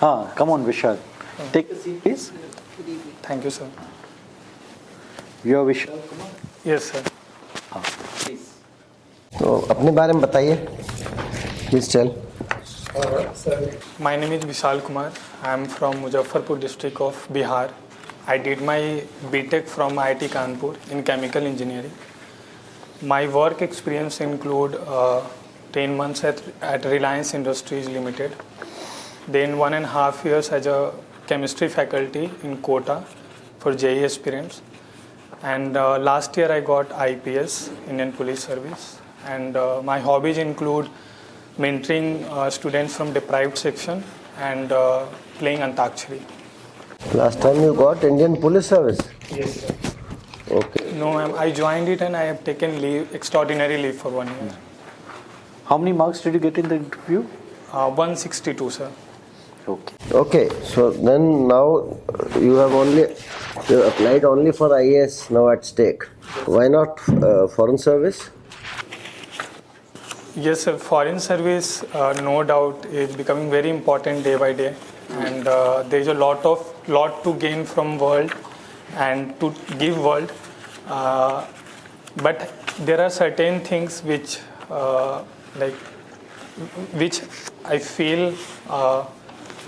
Come on, Vishal. Take a seat, please. Thank you, sir. You are Vishal Kumar? Yes, sir. Please. तो अपने बारे में बताइए, please tell. Sir, my name is Vishal Kumar. I am from Muzaffarpur district of Bihar. I did my BTech from IIT Kanpur in chemical engineering. My work experience include 10 months at Reliance Industries Limited, then 1.5 years as a chemistry faculty in Kota for JEE aspirants, and last year I got IPS, Indian Police Service, and my hobbies include mentoring students from deprived section and playing Antakshari. Last time you got Indian Police Service? Yes, sir. Okay. No, ma'am. I joined it and I have taken leave, extraordinary leave for 1 year. How many marks did you get in the interview? 162, sir. Okay. Okay, so then now you applied only for IAS now at stake. Why not foreign service? Yes, sir. Foreign service, no doubt, is becoming very important day by day, and there is a lot to gain from world and to give world. But there are certain things which I feel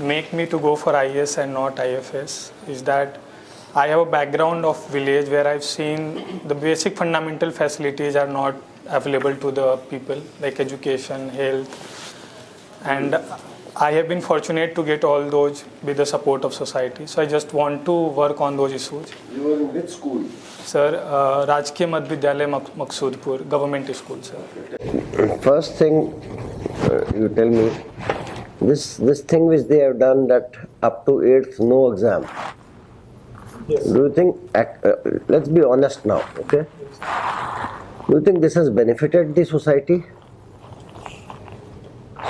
make me to go for IAS and not IFS. Is that I have a background of village where I've seen the basic fundamental facilities are not available to the people, like education, health, and I have been fortunate to get all those with the support of society. So I just want to work on those issues. You were in which school? Sir, Rajkiya Madhya Vidyalaya Maqsoodpur, government school, sir. First thing, you tell me, this thing which they have done, that up to 8th no exam. Yes. Do you think, let's be honest now, okay? Do you think this has benefited the society?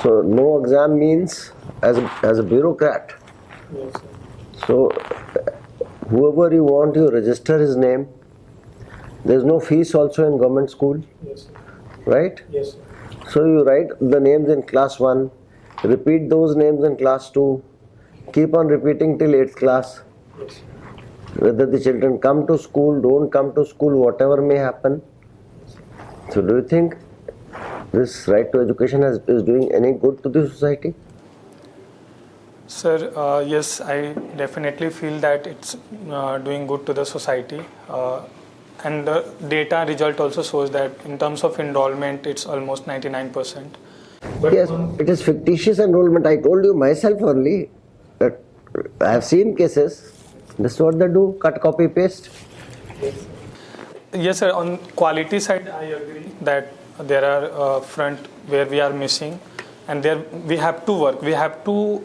So no exam means, as a bureaucrat, Yes, sir. so whoever you want, you register his name. There's no fees also in government school, Yes, sir. right? Yes, sir. So you write the names in class 1, repeat those names in class 2, keep on repeating till 8th class. Yes. Whether the children come to school, don't come to school, whatever may happen. So do you think this right to education is doing any good to the society? Sir, yes, I definitely feel that it's doing good to the society. And the data result also shows that in terms of enrollment, it's almost 99%. But Yes, it is fictitious enrollment. I told you myself only that I have seen cases. This is what they do, cut, copy, paste. Yes, sir. On quality side, I agree that there are front where we are missing, and there we have to work. We have to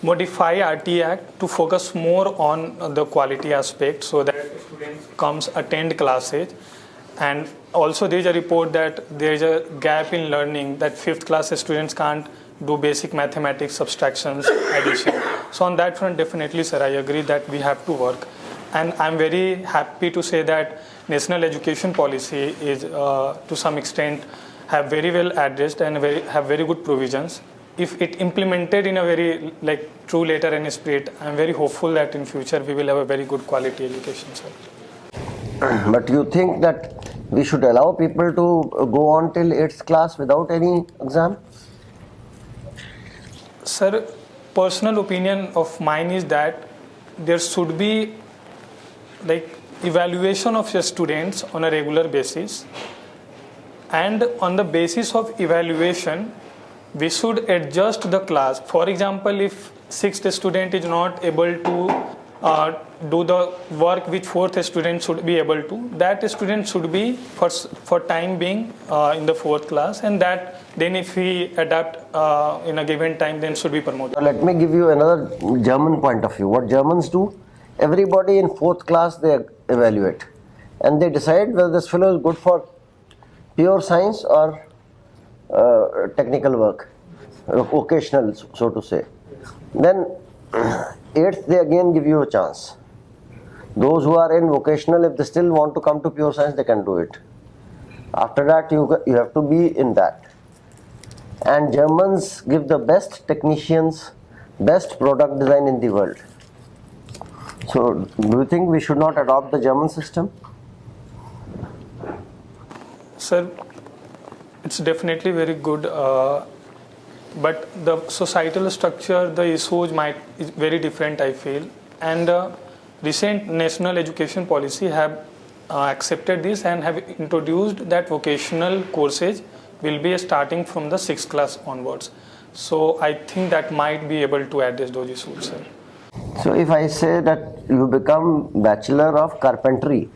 modify RT Act to focus more on the quality aspect, so that students comes attend classes. And also there is a report that there is a gap in learning, that 5th class students can't do basic mathematics, subtractions, addition. So on that front, definitely, sir, I agree that we have to work. And I'm very happy to say that national education policy is to some extent have very well addressed and have very good provisions. If it implemented in a very true letter and spirit, I'm very hopeful that in future we will have a very good quality education, sir. But you think that we should allow people to go on till 8th class without any exam? Sir, personal opinion of mine is that there should be evaluation of your students on a regular basis, and on the basis of evaluation we should adjust the class. For example, if 6th student is not able to do the work which 4th student should be able to, that student should be for time being in the 4th class, and that then if he adapt in a given time, then should be promoted. So let me give you another German point of view. What Germans do, everybody in 4th class they evaluate, and they decide whether this fellow is good for pure science or technical work, vocational, so to say. Then 8th they again give you a chance. Those who are in vocational, if they still want to come to pure science, they can do it. After that you have to be in that. And Germans give the best technicians, best product design in the world. So, do you think we should not adopt the German system? Sir, it's definitely very good, but the societal structure, the issues is very different, I feel. And recent national education policy have accepted this and have introduced that vocational courses will be starting from the 6th class onwards. So I think that might be able to address those issues, sir. So if I say that you become Bachelor of Carpentry,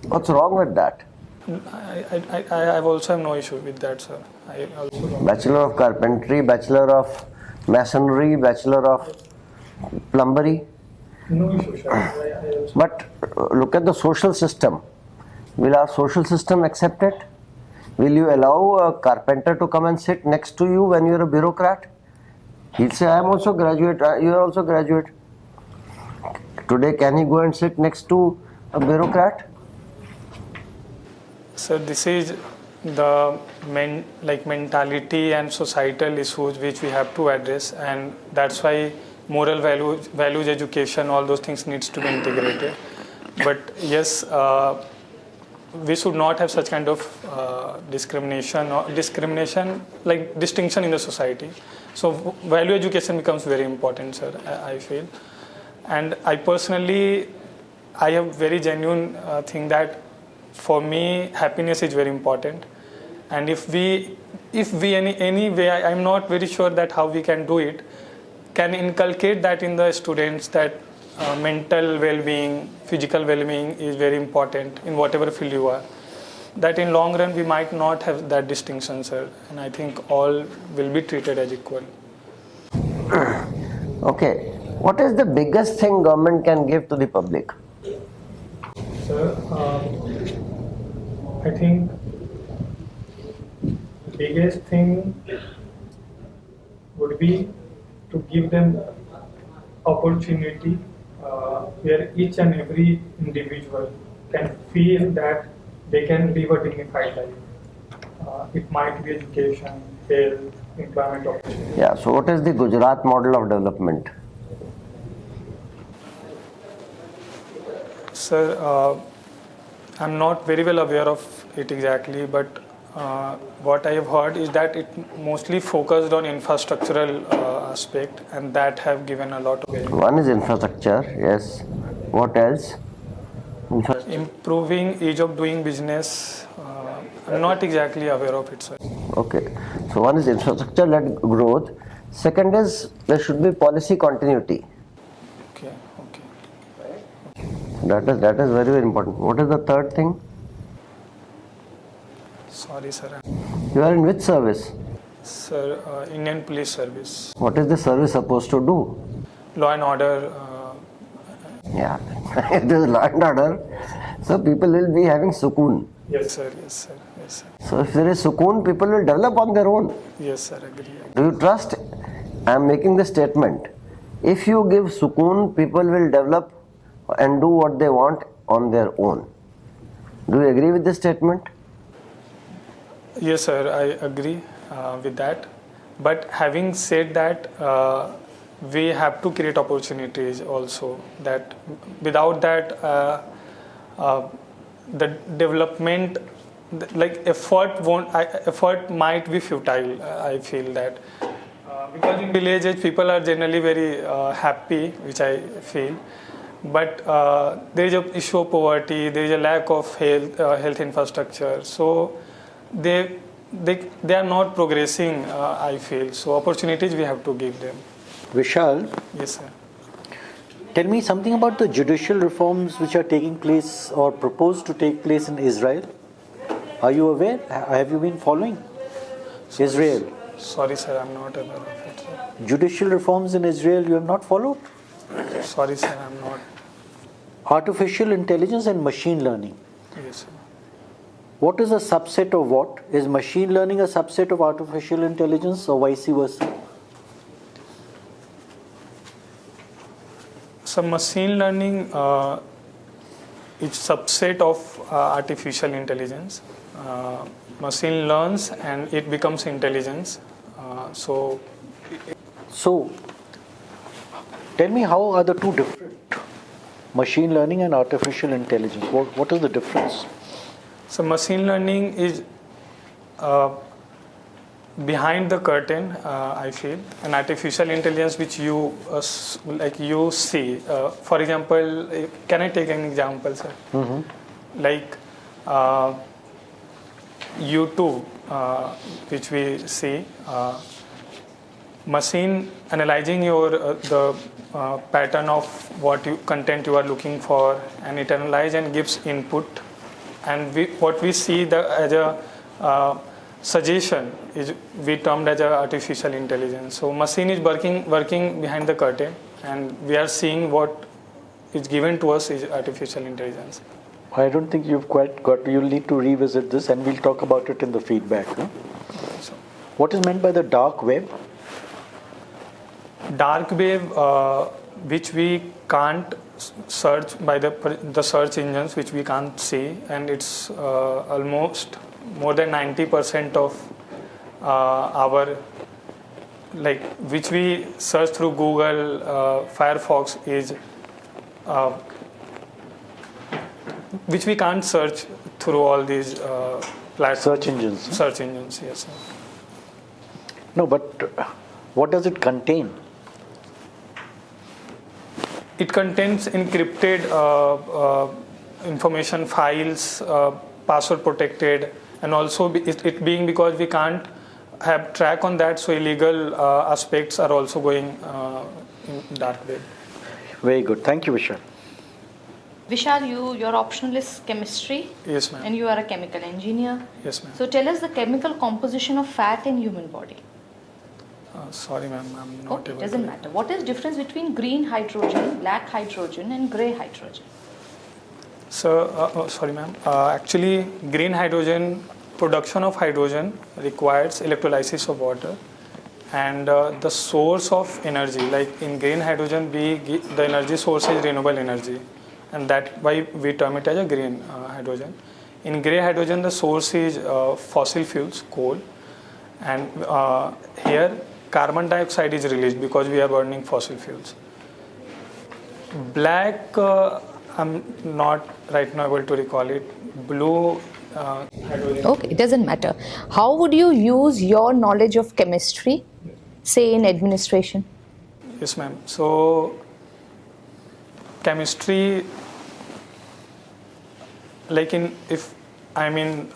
what's wrong with that? I also have no issue with that, sir. I also don't. Bachelor of Carpentry, Bachelor of Masonry, Bachelor of Plumbery. No issue, sir. I also. But look at the social system. Will our social system accept it? Will you allow a carpenter to come and sit next to you when you're a bureaucrat? He'll say, I am also graduate, you are also graduate. Today, can he go and sit next to a bureaucrat? So this is the mentality and societal issues which we have to address, and that's why moral values education, all those things needs to be integrated. But yes, we should not have such kind of discrimination like distinction in the society. So value education becomes very important, sir, I feel. And I personally, I have very genuine thing that for me happiness is very important. And if we any way, I'm not very sure that how we can do it, can inculcate that in the students that mental well-being, physical well-being is very important in whatever field you are. That in long run we might not have that distinction, sir. And I think all will be treated as equal. Okay. What is the biggest thing government can give to the public? Sir, I think the biggest thing would be to give them opportunity where each and every individual can feel that they can live a dignified life. It might be education, health, employment opportunity. Yeah, so what is the Gujarat model of development? Sir, I'm not very well aware of it exactly, but what I have heard is that it mostly focused on infrastructural aspect, and that have given a lot of One is infrastructure, yes. What else? improving ease of doing business. I'm not exactly aware of it, sir. Okay. So one is infrastructure-led growth. Second is there should be policy continuity. Okay. That is very, very important. What is the third thing? Sorry, sir. You are in which service? Sir, Indian Police Service. What is the service supposed to do? Law and order. Yeah, it is law and order. So people will be having sukoon. Yes, sir. So if there is sukoon, people will develop on their own. Yes, sir. Agree. Do you trust? I am making this statement. If you give sukoon, people will develop and do what they want on their own. Do you agree with this statement? Yes, sir. I agree with that. But having said that, we have to create opportunities also. That without that, the development, like effort might be futile. I feel that because in villages people are generally very happy, which I feel. But there is an issue of poverty. There is a lack of health infrastructure. So they are not progressing. I feel so. Opportunities we have to give them. Vishal, Yes, sir. tell me something about the judicial reforms which are taking place or proposed to take place in Israel. Are you aware? Have you been following? Israel. Sorry, sir. I'm not aware of it, sir. Judicial reforms in Israel you have not followed? Sorry, sir. I'm not. Artificial intelligence and machine learning. Yes, sir. What is a subset of what? Is machine learning a subset of artificial intelligence or vice versa? So machine learning is subset of artificial intelligence. Machine learns and it becomes intelligence. So So, Tell me, how are the two different? Machine learning and artificial intelligence. What is the difference? So machine learning is behind the curtain, I feel, and artificial intelligence which you you see. For example, can I take an example, sir? Mm-hmm. Like YouTube, which we see, machine analyzing your the pattern of content you are looking for, and it analyzes and gives input, and what we see as a suggestion is we termed as a artificial intelligence. So machine is working behind the curtain, and we are seeing what is given to us is artificial intelligence. I don't think you've quite got. You'll need to revisit this, and we'll talk about it in the feedback. No? So, What is meant by the dark web? dark web, which we can't search by the search engines, which we can't see, and it's almost more than 90% of our, like, which we search through Google, Firefox is which we can't search through all these platforms. Search engines. Search engines, yes, sir. No, but what does it contain? It contains encrypted information files, password protected, and also it being because we can't have track on that, so illegal aspects are also going in dark web. Very good. Thank you, Vishal. Vishal, your optional is chemistry. Yes, ma'am. And you are a chemical engineer. Yes, ma'am. So tell us the chemical composition of fat in human body. Sorry, ma'am, I'm not Okay, able doesn't to. matter. What is difference between green hydrogen, black hydrogen, and grey hydrogen? So, sorry, ma'am. Actually, green hydrogen, production of hydrogen requires electrolysis of water, and the source of energy, like in green hydrogen, the energy source is renewable energy, and that's why we term it as a green hydrogen. In grey hydrogen, the source is fossil fuels, coal, and here carbon dioxide is released because we are burning fossil fuels. Black, I'm not right now able to recall it. Blue hydrogen. Okay, it doesn't matter. How would you use your knowledge of chemistry, say in administration? Yes, ma'am. So, chemistry, like if I'm in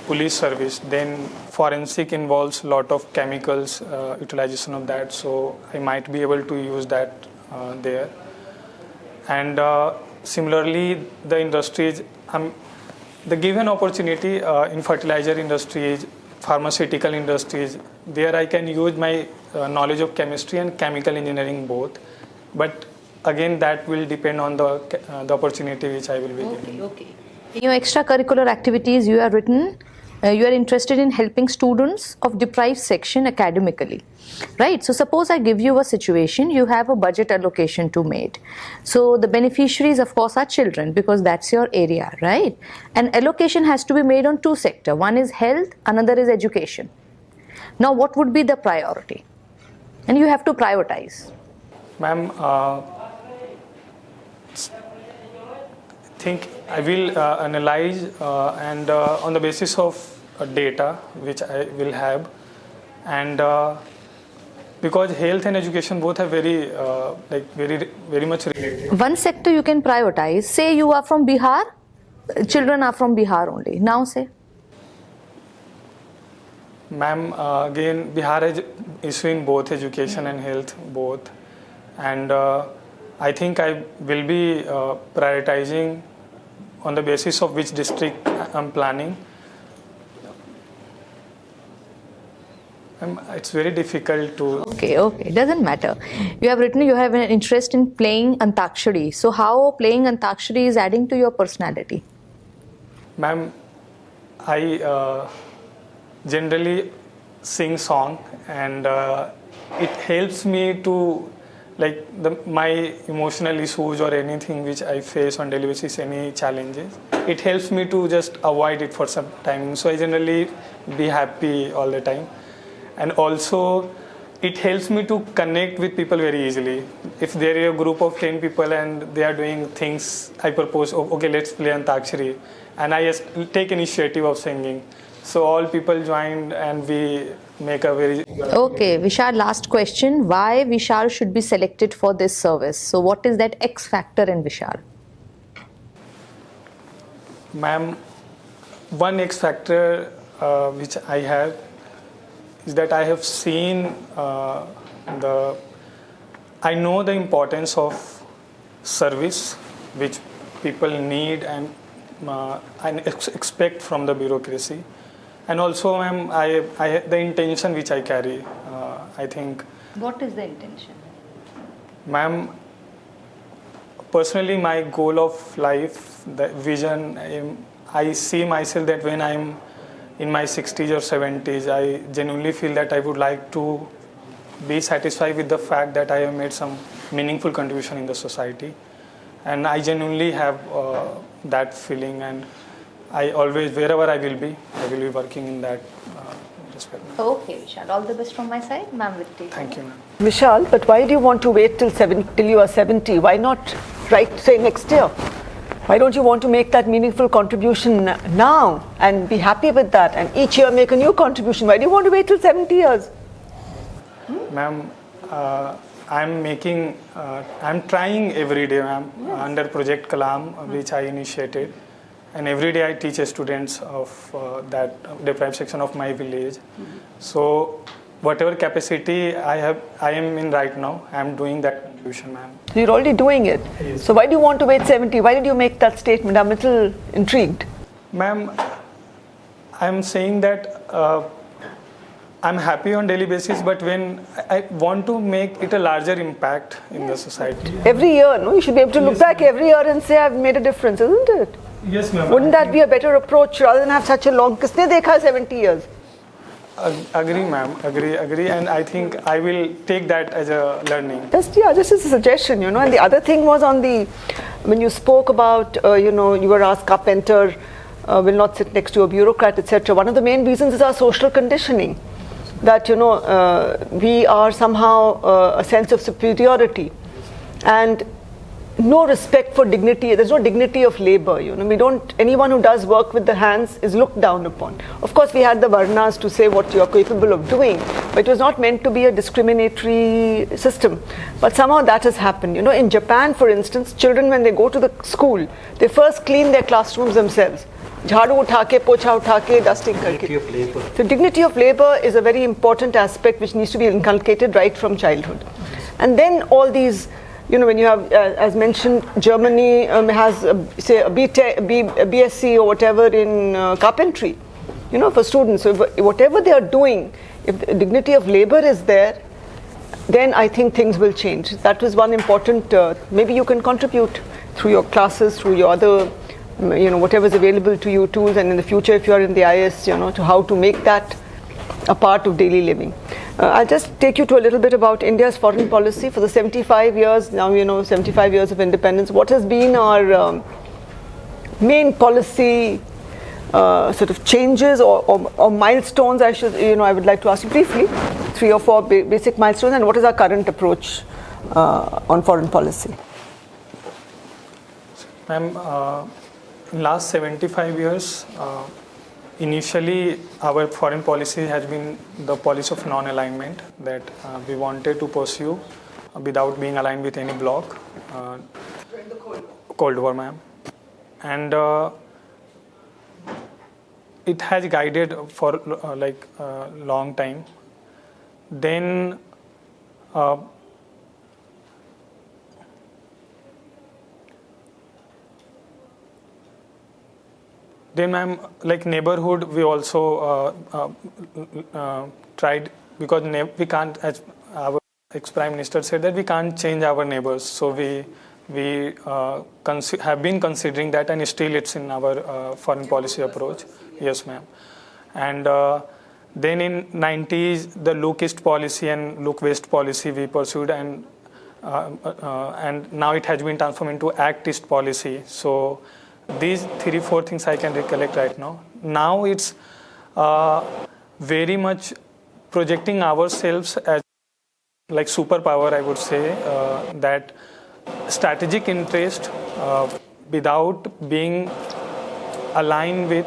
police service, then forensic involves a lot of chemicals, utilization of that. So I might be able to use that there. And similarly, the industries, the given opportunity in fertilizer industries, pharmaceutical industries, there I can use my knowledge of chemistry and chemical engineering both. But again, that will depend on the opportunity which I will be given. Okay. In your extracurricular activities, you are interested in helping students of deprived section academically, right? So suppose I give you a situation, you have a budget allocation to make. So the beneficiaries, of course, are children because that's your area, right? And allocation has to be made on two sectors. One is health, another is education. Now, what would be the priority? And you have to prioritize. Ma'am, think I will analyze and on the basis of data which I will have, and because health and education both are very much related. One sector you can prioritize. Say you are from Bihar, children are from Bihar only. Now say. Ma'am, again, Bihar is issuing both education and health both, and I think I will be prioritizing on the basis of which district I'm planning. It's very difficult to. Okay, it doesn't matter. You have written you have an interest in playing Antakshari. So how playing Antakshari is adding to your personality? Ma'am, I generally sing song, and it helps me to, like, my emotional issues or anything which I face on daily basis, any challenges, it helps me to just avoid it for some time. So I generally be happy all the time. And also it helps me to connect with people very easily. If there is a group of 10 people and they are doing things, I propose, okay, let's play Antakshari, and I just take initiative of singing. So all people joined and we make a very... Okay, Vishal, last question. Why Vishal should be selected for this service? So what is that X factor in Vishal? Ma'am, one X factor which I have is that I have seen I know the importance of service which people need and expect from the bureaucracy. And also, ma'am, the intention which I carry, I think... What is the intention? Ma'am, personally, my goal of life, the vision, I see myself that when I'm in my 60s or 70s, I genuinely feel that I would like to be satisfied with the fact that I have made some meaningful contribution in the society. And I genuinely have that feeling, and I always, wherever I will be working in that respect. Okay, Vishal, all the best from my side. Ma'am, will take. Thank you, ma'am. Vishal, but why do you want to wait till you are 70? Why not say next year? Why don't you want to make that meaningful contribution now and be happy with that, and each year make a new contribution? Why do you want to wait till 70 years? Ma'am, I'm trying every day, ma'am, under Project Kalam, which I initiated. And every day I teach students of that deprived section of my village. So whatever capacity I am in right now, I am doing that contribution, ma'am. You're already doing it. Yes. So why do you want to wait 70? Why did you make that statement? I'm a little intrigued. Ma'am, I'm saying that I'm happy on daily basis, but when I want to make it a larger impact in the society. Every year, no? You should be able to look back every year and say, I've made a difference, isn't it? Yes, ma'am. Wouldn't that be a better approach rather than have such a long... Kisne dekha 70 years? Agree, ma'am. Agree. And I think I will take that as a learning. Just as a suggestion, And the other thing was when you spoke about, you were asked, carpenter will not sit next to a bureaucrat, etc. One of the main reasons is our social conditioning. That, we are somehow a sense of superiority. And no respect for dignity. There's no dignity of labor. Anyone who does work with the hands is looked down upon. Of course, we had the varnas to say what you are capable of doing, but it was not meant to be a discriminatory system. But somehow that has happened. In Japan, for instance, children, when they go to the school, they first clean their classrooms themselves. Jhadu utha ke, pocha utha ke, dusting karke. Dignity of labor. So dignity of labor is a very important aspect which needs to be inculcated right from childhood. And then all these... when you have, as mentioned, Germany has, say, a BSc or whatever in carpentry, for students. So whatever they are doing, if the dignity of labor is there, then I think things will change. That was one important, maybe you can contribute through your classes, through your other, whatever is available to you tools, and in the future, if you are in the IAS, to how to make that a part of daily living. I'll just take you to a little bit about India's foreign policy for the 75 years, now 75 years of independence. What has been our main policy sort of changes or milestones, I would like to ask you briefly, 3 or 4 basic milestones, and what is our current approach on foreign policy? Ma'am, in last 75 years, initially, our foreign policy has been the policy of non-alignment, that we wanted to pursue without being aligned with any bloc. During the Cold War, ma'am. And it has guided for a long time. Then ma'am, like neighborhood, we also tried, because we can't, as our ex-prime minister said, that we can't change our neighbors. So we have been considering that, and still it's in our foreign policy approach. Yes, ma'am. And then in 90s, the look east policy and look west policy we pursued, and now it has been transformed into act east policy. So these 3-4 things I can recollect right now. Now it's very much projecting ourselves as like superpower, I would say, that strategic interest without being aligned with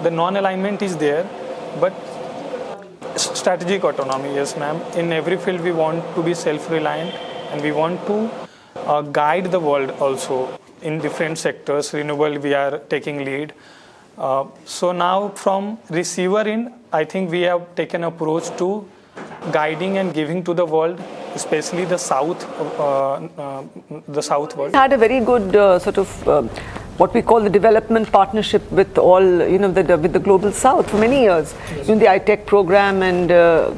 the non-alignment is there, but strategic autonomy, yes ma'am. In every field we want to be self-reliant, and we want to guide the world also in different sectors. Renewable, we are taking lead. So now from receiver in, I think we have taken approach to guiding and giving to the world, especially the south world. Had a very good sort of what we call the development partnership with all, with the global south for many years. Yes. In the iTech program and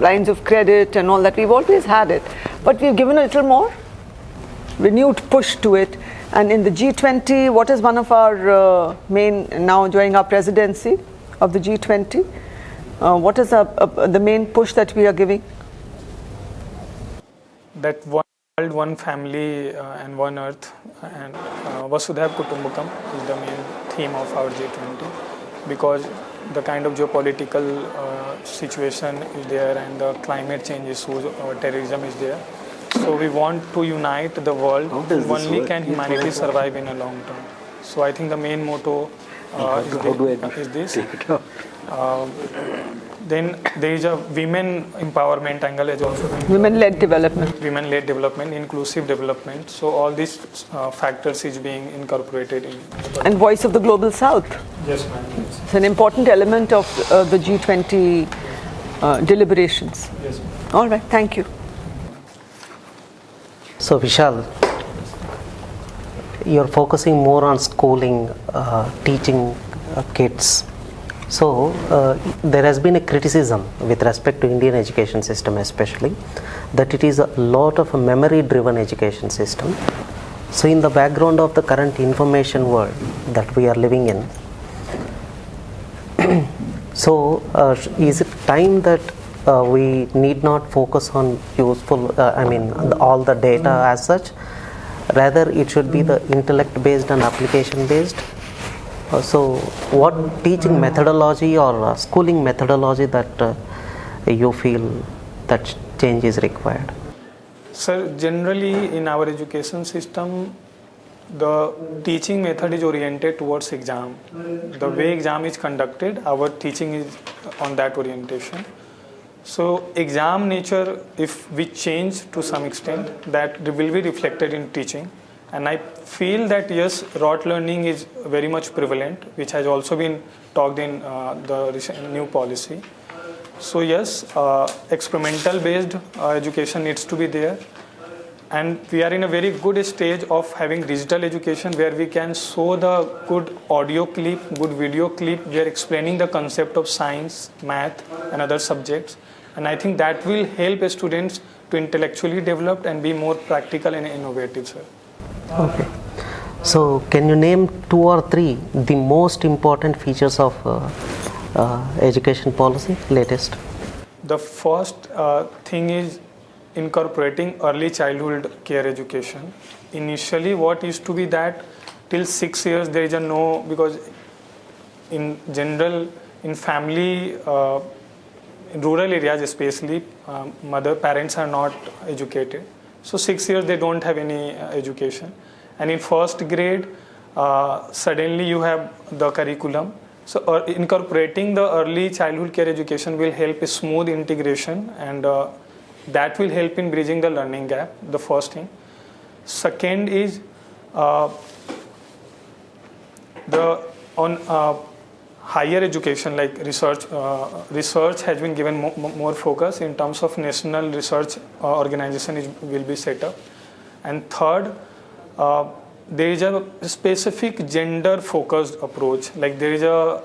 lines of credit and all that, we've always had it, but we've given a little more renewed push to it. And in the G20, what is one of our main, now during our presidency of the G20, what is the main push that we are giving? That one world, one family, and one earth, and Vasudhaiv Kutumbakam is the main theme of our G20, because the kind of geopolitical situation is there, and the climate change issues or terrorism is there. So we want to unite the world. Only can humanity survive in a long term. So I think the main motto is this. Then there is a women empowerment angle as also. Women-led development. Women-led development, inclusive development. So all these factors is being incorporated in. And voice of the global south. Yes, ma'am. It's an important element of the G20 deliberations. Yes, ma'am. All right, thank you. So Vishal, you're focusing more on schooling, teaching kids. So there has been a criticism with respect to Indian education system especially, that it is a lot of a memory-driven education system. So in the background of the current information world that we are living in, so is it time that we need not focus on useful, all the data as such, rather it should be the intellect based and application based? So what teaching methodology or schooling methodology that you feel that change is required? Sir, generally in our education system, the teaching method is oriented towards exam. The way exam is conducted, our teaching is on that orientation. So exam nature, if we change to some extent, that will be reflected in teaching. And I feel that yes, rote learning is very much prevalent, which has also been talked in the new policy. So yes, experimental based education needs to be there. And we are in a very good stage of having digital education where we can show the good audio clip, good video clip. We are explaining the concept of science, math and other subjects. And I think that will help students to intellectually develop and be more practical and innovative, sir. Okay. So can you name 2 or 3 the most important features of education policy latest? The first thing is incorporating early childhood care education. Initially what used to be that till 6 years there is a no, because in general in family, in rural areas especially, parents are not educated. So 6 years they don't have any education. And in first grade, suddenly you have the curriculum. So incorporating the early childhood care education will help a smooth integration, and that will help in bridging the learning gap, the first thing. Second is higher education, like research. Research has been given more focus in terms of national research organization will be set up. And third, there is a specific gender focused approach, like there is a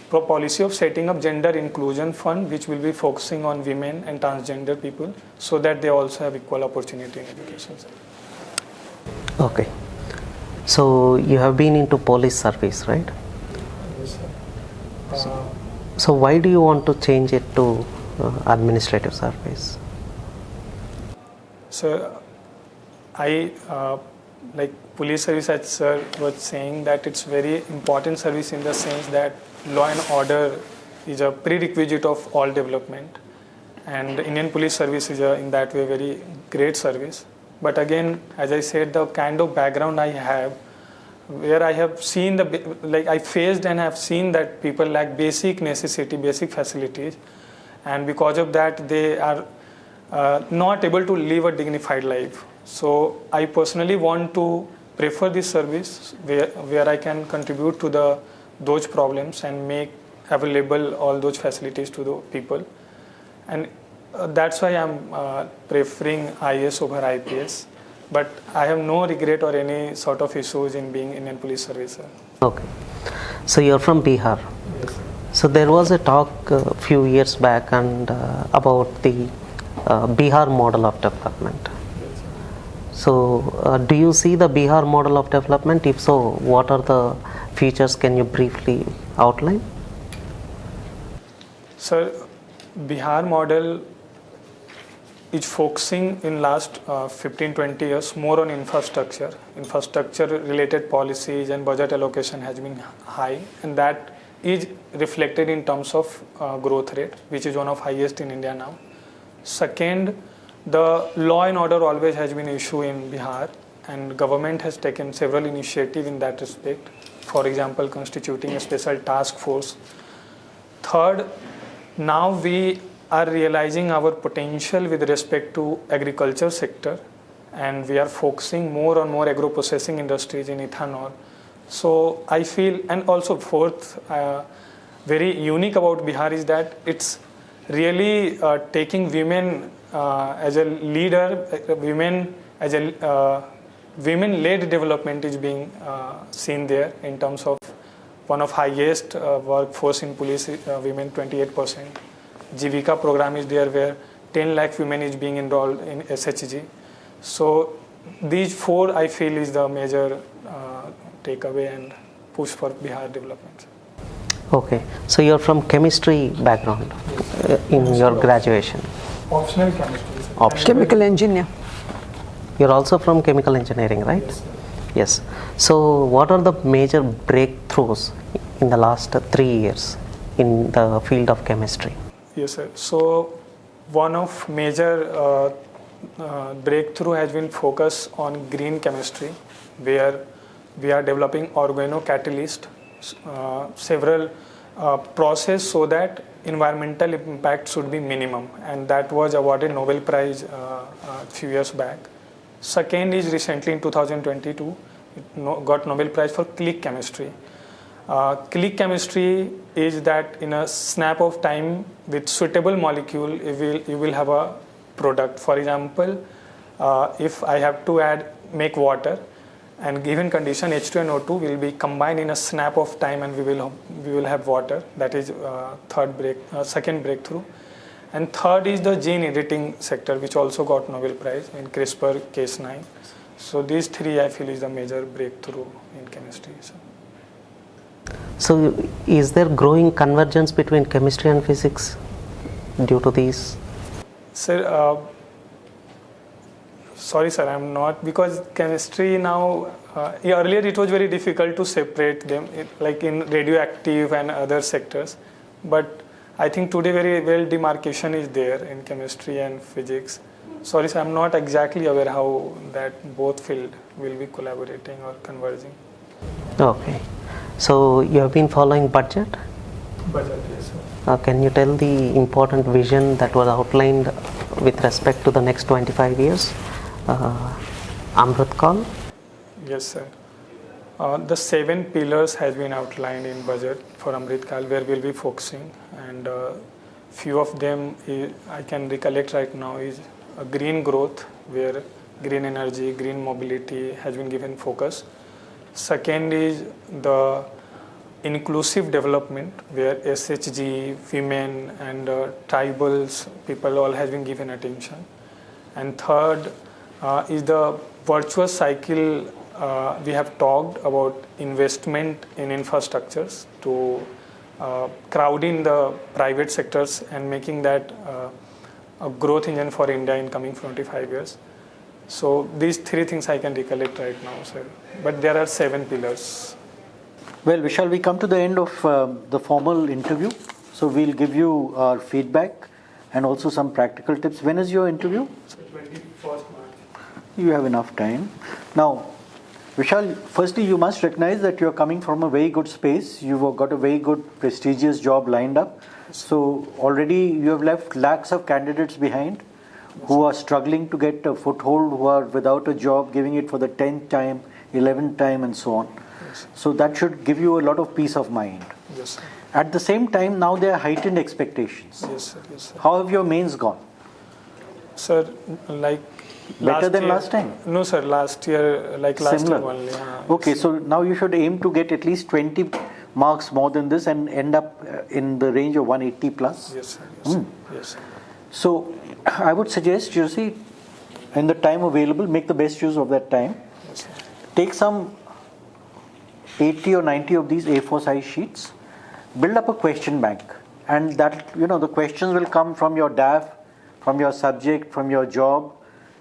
policy of setting up gender inclusion fund which will be focusing on women and transgender people so that they also have equal opportunity in education. Okay. So you have been into police service, right? Yes, sir. So why do you want to change it to administrative service? So I like police service, as sir was saying, that it's very important service in the sense that law and order is a prerequisite of all development. and Indian Police Service is in that way very great service. But again, as I said, the kind of background I have, where I have seen I faced and have seen that people lack basic necessity, basic facilities, and because of that they are not able to live a dignified life. So I personally want to prefer this service where I can contribute to those problems and make available all those facilities to the people. And that's why I'm preferring IAS over IPS. But I have no regret or any sort of issues in being Indian Police Service. Okay. So you're from Bihar. Yes. So there was a talk a few years back and about the Bihar model of development. So do you see the Bihar model of development? If so, what are the features? Can you briefly outline? Sir, Bihar model is focusing in last 15-20 years more on infrastructure. Infrastructure related policies and budget allocation has been high, and that is reflected in terms of growth rate, which is one of highest in India now. Second, the law and order always has been an issue in Bihar, and government has taken several initiatives in that respect. For example, constituting a special task force. Third, now we are realizing our potential with respect to agriculture sector, and we are focusing more on more agro-processing industries in ethanol. So I feel, and also fourth, very unique about Bihar is that it's really taking women as a leader, women as a women-led development is being seen there in terms of one of highest workforce in police, women 28%. Jivika program is there where 10 lakh women is being enrolled in SHG. So these four I feel is the major takeaway and push for Bihar development. Okay, so you're from chemistry background in your graduation. Optional chemistry. Chemical engineer. You're also from chemical engineering, right? Yes. Yes. So what are the major breakthroughs in the last 3 years in the field of chemistry? Yes, sir. So one of major breakthrough has been focused on green chemistry, where we are developing organocatalyst, several process so that environmental impact should be minimum, and that was awarded Nobel Prize a few years back. Second is recently in 2022 it got Nobel Prize for click chemistry. Click chemistry is that in a snap of time with suitable molecule you will have a product. For example, if I have to make water, and given condition H2 and O2 will be combined in a snap of time, and we will have water. That is second breakthrough. And third is the gene editing sector, which also got Nobel Prize in CRISPR Cas9. So these three I feel is the major breakthrough in chemistry. So is there growing convergence between chemistry and physics due to these? Sir, sorry sir, I'm not, because chemistry now, earlier it was very difficult to separate them, like in radioactive and other sectors, but I think today very well demarcation is there in chemistry and physics. Sorry sir, I'm not exactly aware how that both field will be collaborating or converging. Okay, so you have been following budget? Budget, yes sir. Can you tell the important vision that was outlined with respect to the next 25 years? Amrit Kaul? Yes sir. The 7 pillars has been outlined in budget for Amrit Kaul, where we'll be focusing, and few of them I can recollect right now is green growth, where green energy, green mobility has been given focus. Second is the inclusive development, where SHG, women and tribals people all has been given attention. And third is the virtuous cycle. We have talked about investment in infrastructures to crowd in the private sectors and making that a growth engine for India in coming 25 years. So these 3 things I can recollect right now, sir. But there are 7 pillars. Well, Vishal, we come to the end of the formal interview. So we'll give you our feedback and also some practical tips. When is your interview? 21st March. You have enough time. Now, Vishal, firstly, you must recognize that you're coming from a very good space. You've got a very good, prestigious job lined up. So already you have left lakhs of candidates behind who are struggling to get a foothold, who are without a job, giving it for the 10th time, 11th time, and so on. Yes. So that should give you a lot of peace of mind. Yes, sir. At the same time, now there are heightened expectations. Yes, sir. Yes, sir. How have your mains gone? Sir, like Better than year- last time? No, sir. Last year, like last Similar. year only. Okay, so now you should aim to get at least 20 marks more than this and end up in the range of 180 plus. Yes, sir. Yes, sir. Yes, sir. So I would suggest, you see, in the time available, make the best use of that time. Yes, sir. Take some 80 or 90 of these A4 size sheets, build up a question bank, and that, the questions will come from your DAF, from your subject, from your job,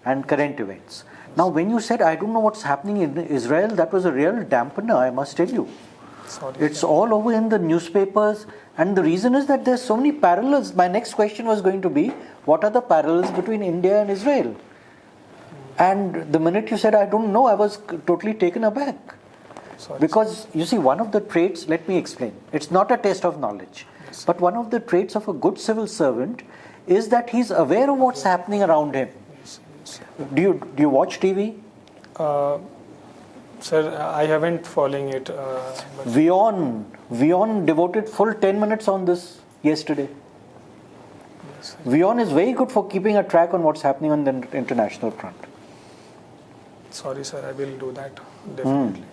and current events. Now, when you said, I don't know what's happening in Israel, that was a real dampener, I must tell you. Sorry. It's all over in the newspapers, and the reason is that there's so many parallels. My next question was going to be, what are the parallels between India and Israel? And the minute you said, I don't know, I was totally taken aback. Sorry, Because, you see, one of the traits, let me explain, it's not a test of knowledge, but one of the traits of a good civil servant is that he's aware of what's happening around him. Do you watch TV? Sir, I haven't following it. But Vion devoted full 10 minutes on this yesterday. Vion is very good for keeping a track on what's happening on the international front. sorry, sir, I will do that definitely.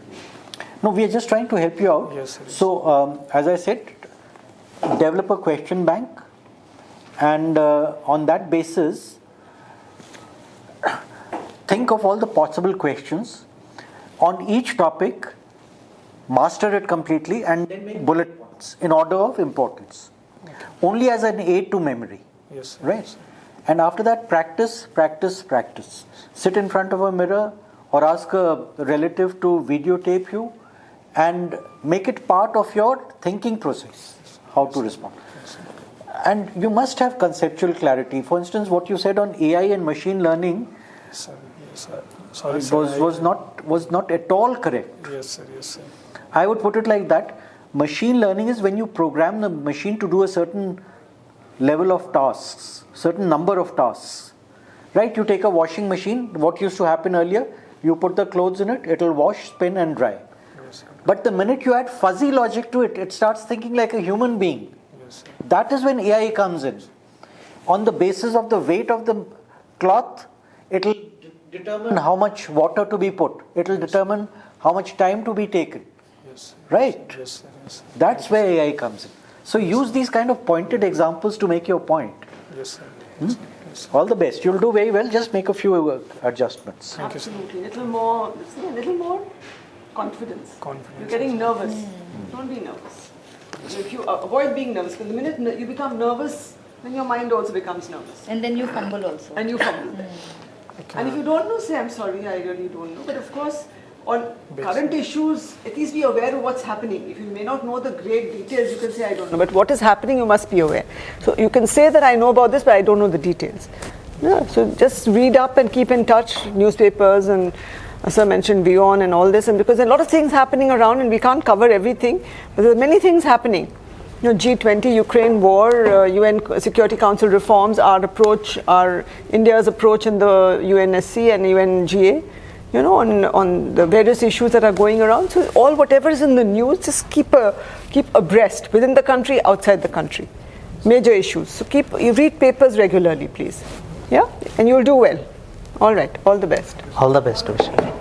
No, we are just trying to help you out. Yes, sir. So, as I said, develop a question bank, and on that basis, think of all the possible questions on each topic, master it completely, and then make bullet points in order of importance. Only as an aid to memory. Yes, sir. Right? And after that, practice, practice, practice. Sit in front of a mirror or ask a relative to videotape you and make it part of your thinking process, how to respond. And you must have conceptual clarity. For instance, what you said on AI and machine learning Yes, sir. Yes, sir. Sorry, sir. was not at all correct. Yes, sir. Yes, sir. I would put it like that. Machine learning is when you program the machine to do a certain level of tasks, certain number of tasks. Right? You take a washing machine, what used to happen earlier, you put the clothes in it, it will wash, spin and dry. Yes, sir. But the minute you add fuzzy logic to it, it starts thinking like a human being. Yes, sir. That is when AI comes in. On the basis of the weight of the cloth, it will determine how much water to be put. It will determine how much time to be taken. Yes, sir. Right? Yes, sir. Yes, sir. That's where AI comes in. So use these kind of pointed examples to make your point. Yes, sir. Yes, sir. Yes, sir. All the best. You'll do very well. Just make a few adjustments. Thank you, sir. Absolutely. Little more confidence. Confidence. You're getting nervous. Don't be nervous. If you avoid being nervous, because the minute you become nervous, then your mind also becomes nervous. And then you fumble also. And you fumble. And if you don't know, say, I'm sorry, I really don't know. But of course, on current issues, at least be aware of what's happening. If you may not know the great details, you can say, I don't know. But what is happening, you must be aware. So you can say that I know about this, but I don't know the details. Yeah, so just read up and keep in touch, newspapers and as I mentioned, Vion and all this. And because there are a lot of things happening around and we can't cover everything, but there are many things happening. G20, Ukraine war, UN Security Council reforms, our approach, India's approach in the UNSC and UNGA, on the various issues that are going around. So all whatever is in the news, just keep abreast within the country, outside the country. Major issues. So you read papers regularly, please. Yeah, and you'll do well. All right. All the best. All the best, Tushar.